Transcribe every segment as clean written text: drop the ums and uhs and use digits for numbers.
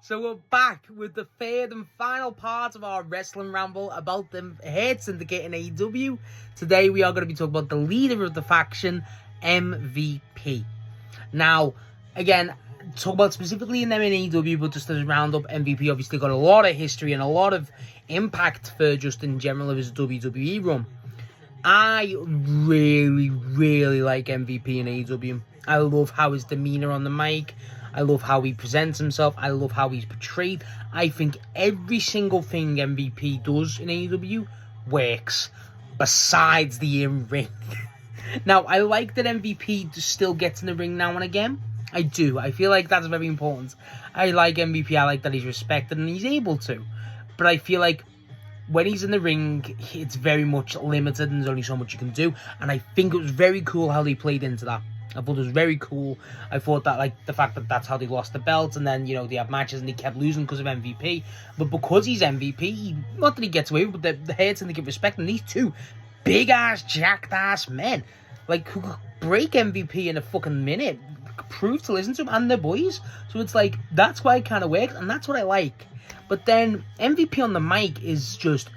So we're back with the third and final part of our wrestling ramble about the Hurt Syndicate in AEW. Today we are going to be talking about the leader of the faction, MVP. Now, again, talk about specifically in them in AEW, but just as a roundup, MVP obviously got a lot of history and a lot of impact for just in general of his WWE run. I really like MVP in AEW. I love how his demeanor on the mic. I love how he presents himself. I love how he's portrayed. I think every single thing MVP does in AEW works, besides the in-ring. Now, I like that MVP still gets in the ring now and again. I do. I feel like that's very important. I like MVP. I like that he's respected and he's able to. But I feel like when he's in the ring, it's very much limited and there's only so much you can do. And I think it was very cool how they played into that. I thought it was very cool. I thought that, like, the fact that that's how they lost the belt, and then, you know, they have matches and they kept losing because of MVP. But because he's MVP, not that he gets away with it, but the Hurt Syndicate respect, and these two big-ass, jacked-ass men, like, who could break MVP in a fucking minute, prove to listen to him, and they're boys. So it's like, that's why it kind of works, and that's what I like. But then, MVP on the mic is just,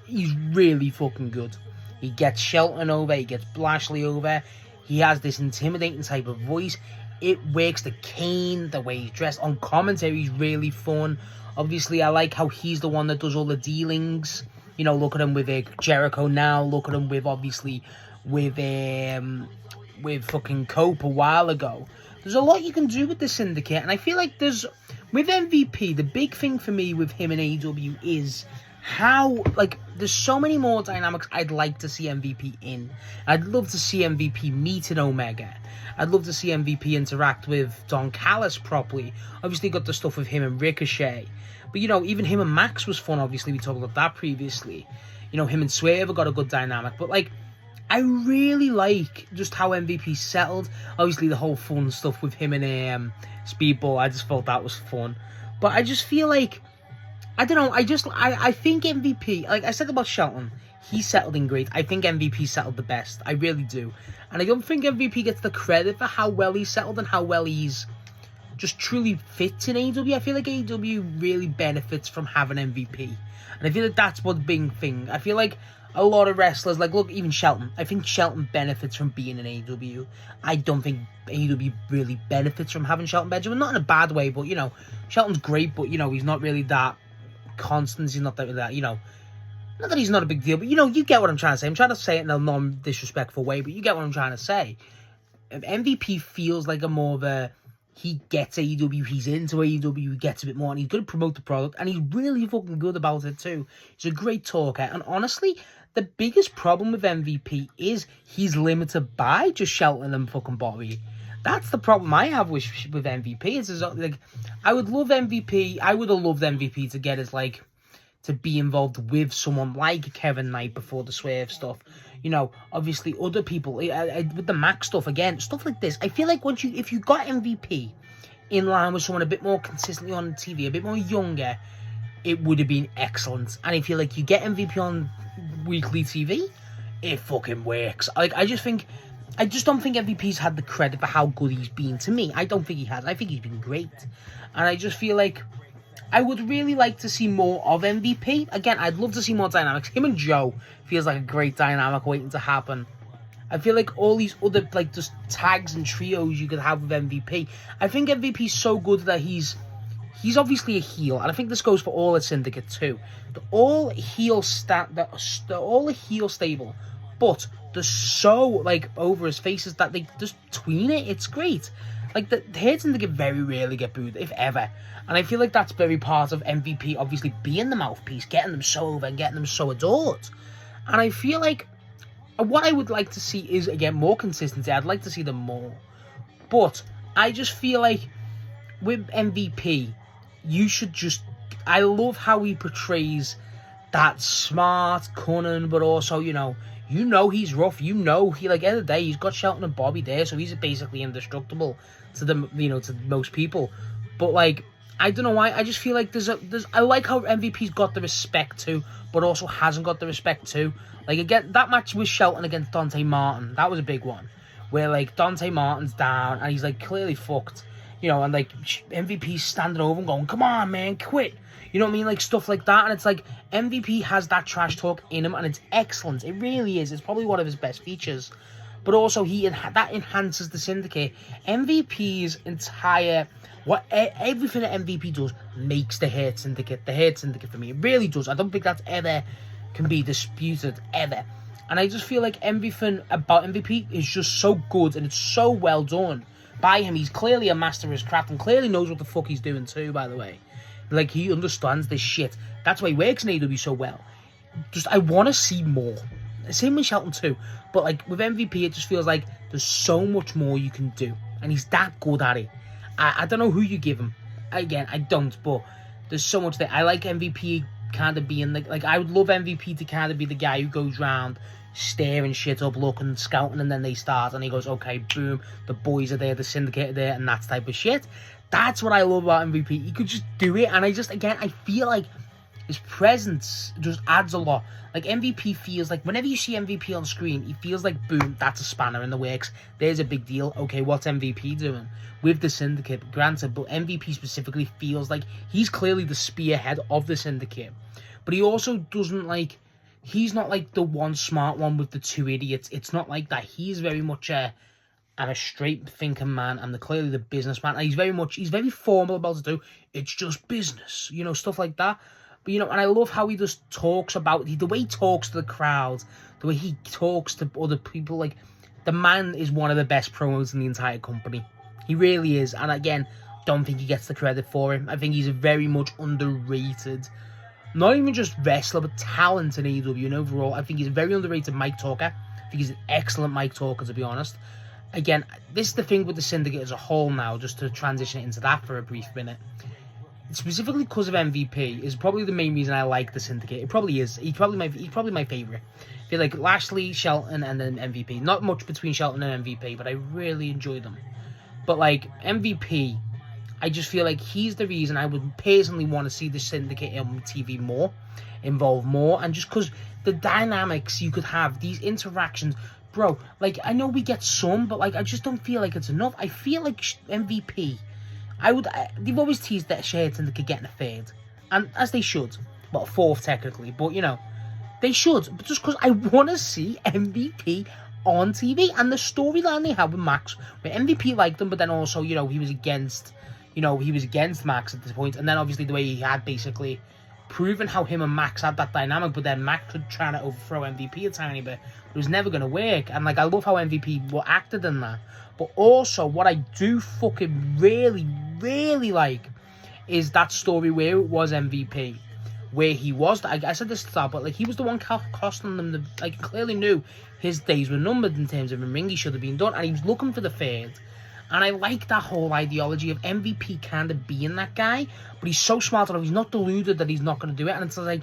he's really fucking good. He gets Shelton over, he gets Lashley over. He has this intimidating type of voice. It works. The cane, the way he's dressed. On commentary, he's really fun. Obviously, I like how he's the one that does all the dealings. You know, look at him with Jericho now. Look at him with, obviously, with fucking Cope a while ago. There's a lot you can do with the Syndicate. And I feel like with MVP, the big thing for me with him in AEW is how, like, there's so many more dynamics I'd like to see MVP in. I'd love to see MVP meet an Omega. I'd love to see MVP interact with Don Callis properly. Obviously got the stuff with him and Ricochet. But, you know, even him and Max was fun, obviously. We talked about that previously. You know, him and Swerve have got a good dynamic. But, like, I really like just how MVP settled. Obviously, the whole fun stuff with him and Speedball, I just felt that was fun. But I just feel like, I don't know, I think MVP, like I said about Shelton, he settled in great. I think MVP settled the best. I really do. And I don't think MVP gets the credit for how well he settled and how well he's just truly fits in AEW. I feel like AEW really benefits from having MVP. And I feel like that's one big thing. I feel like a lot of wrestlers, like, look, even Shelton. I think Shelton benefits from being in AEW. I don't think AEW really benefits from having Shelton Benjamin. Not in a bad way, but, you know, Shelton's great, but, you know, he's not really that constant. He's not that, you know, not that he's not a big deal, but, you know, you get what I'm trying to say. I'm trying to say it in a non-disrespectful way, but you get what I'm trying to say. MVP feels like a more of a, he gets AEW, he's into AEW, he gets a bit more, and he's going to promote the product, and he's really fucking good about it too. He's a great talker, and honestly, the biggest problem with MVP is he's limited by just Shelton and fucking Bobby. That's the problem I have with MVP. Is like, I would love MVP. I would have loved MVP to get his, like, to be involved with someone like Kevin Knight before the Swerve stuff. You know, obviously other people with the Max stuff again, stuff like this. I feel like if you got MVP in line with someone a bit more consistently on TV, a bit more younger, it would have been excellent. And I feel like you get MVP on weekly TV, it fucking works. Like, I just don't think MVP's had the credit for how good he's been to me. I don't think he has. I think he's been great. And I just feel like I would really like to see more of MVP. Again, I'd love to see more dynamics. Him and Joe feels like a great dynamic waiting to happen. I feel like all these other, like, just tags and trios you could have with MVP. I think MVP's so good that he's obviously a heel, and I think this goes for all at Syndicate too. They're all a heel stable, but they're so, like, over his faces that they just tween it. It's great. Like, the Hurt Syndicate very rarely get booed, if ever. And I feel like that's very part of MVP, obviously being the mouthpiece, getting them so over and getting them so adored. And I feel like what I would like to see is, again, more consistency. I'd like to see them more. But I just feel like with MVP, you should just, I love how he portrays that smart, cunning, but also, you know he's rough. You know he, like, end of the day, he's got Shelton and Bobby there, so he's basically indestructible to the, you know, to most people. But, like, I don't know why. I just feel like I like how MVP's got the respect too, but also hasn't got the respect too. Like, again, that match with Shelton against Dante Martin, that was a big one, where, like, Dante Martin's down and he's, like, clearly fucked. You know, and like MVP's standing over and going, come on, man, quit. You know what I mean? Like stuff like that. And it's like MVP has that trash talk in him, and it's excellent. It really is. It's probably one of his best features. But also, that enhances the Syndicate. MVP's entire... everything that MVP does makes the Hurt Syndicate. The Hurt Syndicate for me. It really does. I don't think that's ever can be disputed, ever. And I just feel like everything about MVP is just so good, and it's so well done by him. He's clearly a master of his craft, and clearly knows what the fuck he's doing too, by the way. Like, he understands this shit. That's why he works in AEW so well. Just, I want to see more. Same with Shelton too. But, like, with MVP, it just feels like there's so much more you can do. And he's that good at it. I don't know who you give him. Again, I don't. But there's so much there. I like MVP kind of being, like, I would love MVP to kind of be the guy who goes round staring shit up, looking, scouting, and then they start, and he goes, okay, boom, the boys are there, the Syndicate are there, and that type of shit. That's what I love about MVP. He could just do it, and I feel like his presence just adds a lot. Like, MVP feels like, whenever you see MVP on screen, he feels like, boom, that's a spanner in the works. There's a big deal. Okay, what's MVP doing with the Syndicate? Granted, but MVP specifically feels like he's clearly the spearhead of the Syndicate. But he also doesn't, like, he's not like the one smart one with the two idiots. It's not like that. He's very much a straight thinking man, and clearly the businessman. And he's very formal about it too. It's just business, you know, stuff like that. But, you know, and I love how he just talks about, the way he talks to the crowd, the way he talks to other people. Like, the man is one of the best promos in the entire company. He really is. And again, don't think he gets the credit for him. I think he's a very much underrated, not even just wrestler, but talent in AEW. And overall, I think he's a very underrated mic talker. I think he's an excellent mic talker, to be honest. Again, this is the thing with the Syndicate as a whole now, just to transition into that for a brief minute. Specifically because of MVP is probably the main reason I like the Syndicate. It probably is. He's probably my favourite. I feel like Lashley, Shelton, and then MVP. Not much between Shelton and MVP, but I really enjoy them. But, like, MVP, I just feel like he's the reason I would personally want to see the Syndicate on TV more, involve more, and just because the dynamics you could have, these interactions, bro, like, I know we get some, but, like, I just don't feel like it's enough. I feel like MVP, they've always teased that Hurt Syndicate getting a third, and as they should, well, fourth technically, but, you know, they should, but just because I want to see MVP on TV, and the storyline they have with Max, where MVP liked them, but then also, you know, he was against Max at this point, and then obviously the way he had basically proven how him and Max had that dynamic, but then Max was trying to overthrow MVP a tiny bit, but it was never going to work, and, like, I love how MVP were acted in that. But also, what I do fucking really, really like is that story where it was MVP, where he was, I said this at the start, but, like, he was the one costing them, like, clearly knew his days were numbered in terms of in-ring, he should have been done, and he was looking for the third. And I like that whole ideology of MVP kind of being that guy, but he's so smart enough, he's not deluded that he's not going to do it, and it's like,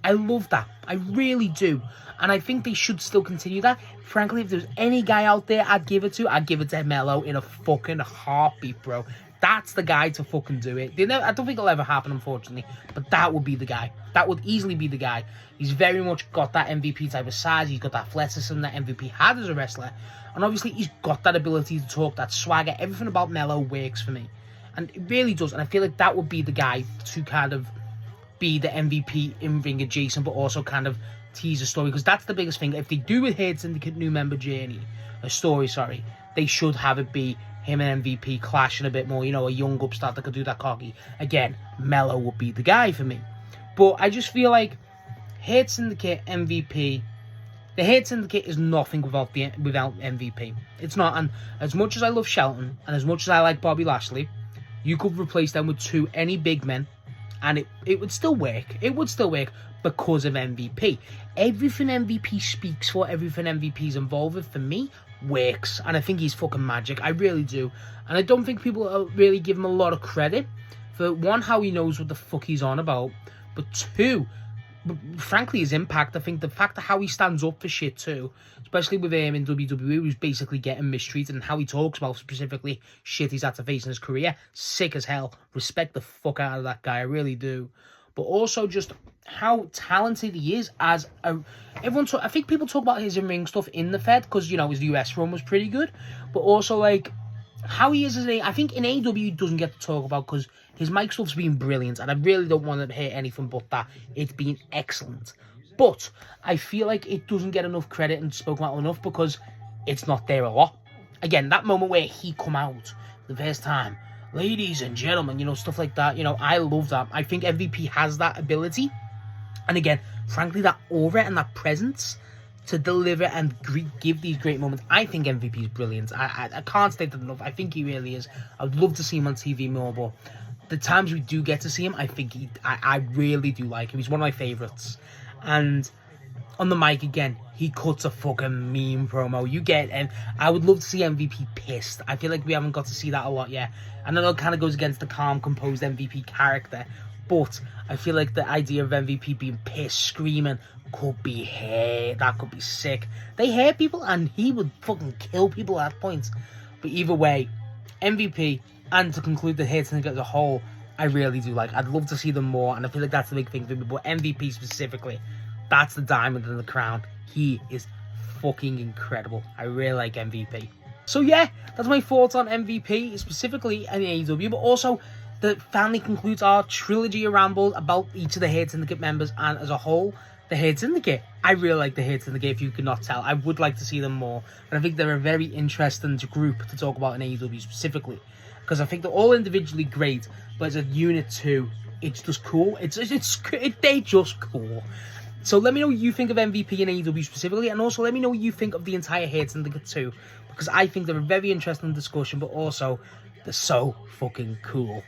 I love that. I really do. And I think they should still continue that. Frankly, if there's any guy out there I'd give it to Mello in a fucking heartbeat, bro. That's the guy to fucking do it. I don't think it'll ever happen, unfortunately, but that would be the guy. That would easily be the guy. He's very much got that MVP type of size. He's got that athleticism that MVP had as a wrestler. And obviously, he's got that ability to talk, that swagger. Everything about Mello works for me. And it really does. And I feel like that would be the guy to kind of be the MVP in-ring adjacent, but also kind of tease a story. Because that's the biggest thing. If they do with Hurt Syndicate new member journey, they should have it be him and MVP clashing a bit more. You know, a young upstart that could do that cocky. Again, Mello would be the guy for me. But I just feel like Hurt Syndicate, MVP... The Hurt Syndicate is nothing without MVP. It's not. And as much as I love Shelton, and as much as I like Bobby Lashley, you could replace them with any big men, and it would still work. It would still work because of MVP. Everything MVP speaks for, everything MVP's involved with, for me, works. And I think he's fucking magic. I really do. And I don't think people really give him a lot of credit for, one, how he knows what the fuck he's on about, but two, frankly, his impact. I think the fact of how he stands up for shit too, especially with him in WWE, who's basically getting mistreated, and how he talks about specifically shit he's had to face in his career, sick as hell. Respect the fuck out of that guy, I really do. But also just how talented he is as a... I think people talk about his in-ring stuff in the Fed, because, you know, his US run was pretty good, but also, like, how he is as I think in AEW he doesn't get to talk about because his mic stuff's been brilliant, and I really don't want to hear anything but that. It's been excellent. But I feel like it doesn't get enough credit and spoken about enough because it's not there a lot. Again, that moment where he come out the first time, ladies and gentlemen, you know, stuff like that, you know, I love that. I think MVP has that ability. And again, frankly, that aura and that presence to deliver and give these great moments. I think MVP is brilliant. I can't state that enough. I think he really is. I would love to see him on TV more, but the times we do get to see him, I think I really do like him. He's one of my favourites. And on the mic again, he cuts a fucking meme promo. You get, and I would love to see MVP pissed. I feel like we haven't got to see that a lot yet. I know it kind of goes against the calm, composed MVP character, but I feel like the idea of MVP being pissed, screaming, could be hate. That could be sick. They hate people, and he would fucking kill people at that point. But either way, MVP, and to conclude the Hurt Syndicate as a whole, I really do like. I'd love to see them more, and I feel like that's the big thing for me. But MVP specifically, that's the diamond in the crown. He is fucking incredible. I really like MVP. So yeah, that's my thoughts on MVP, specifically in AEW, but also that finally concludes our trilogy of rambles about each of the Hurt Syndicate members, and as a whole, the Hurt Syndicate. I really like the Hurt Syndicate, if you could not tell. I would like to see them more, and I think they're a very interesting group to talk about in AEW specifically, because I think they're all individually great, but as a unit too, it's just cool. They're just cool. So let me know what you think of MVP and AEW specifically, and also let me know what you think of the entire Hurt Syndicate too, because I think they're a very interesting discussion, but also they're so fucking cool.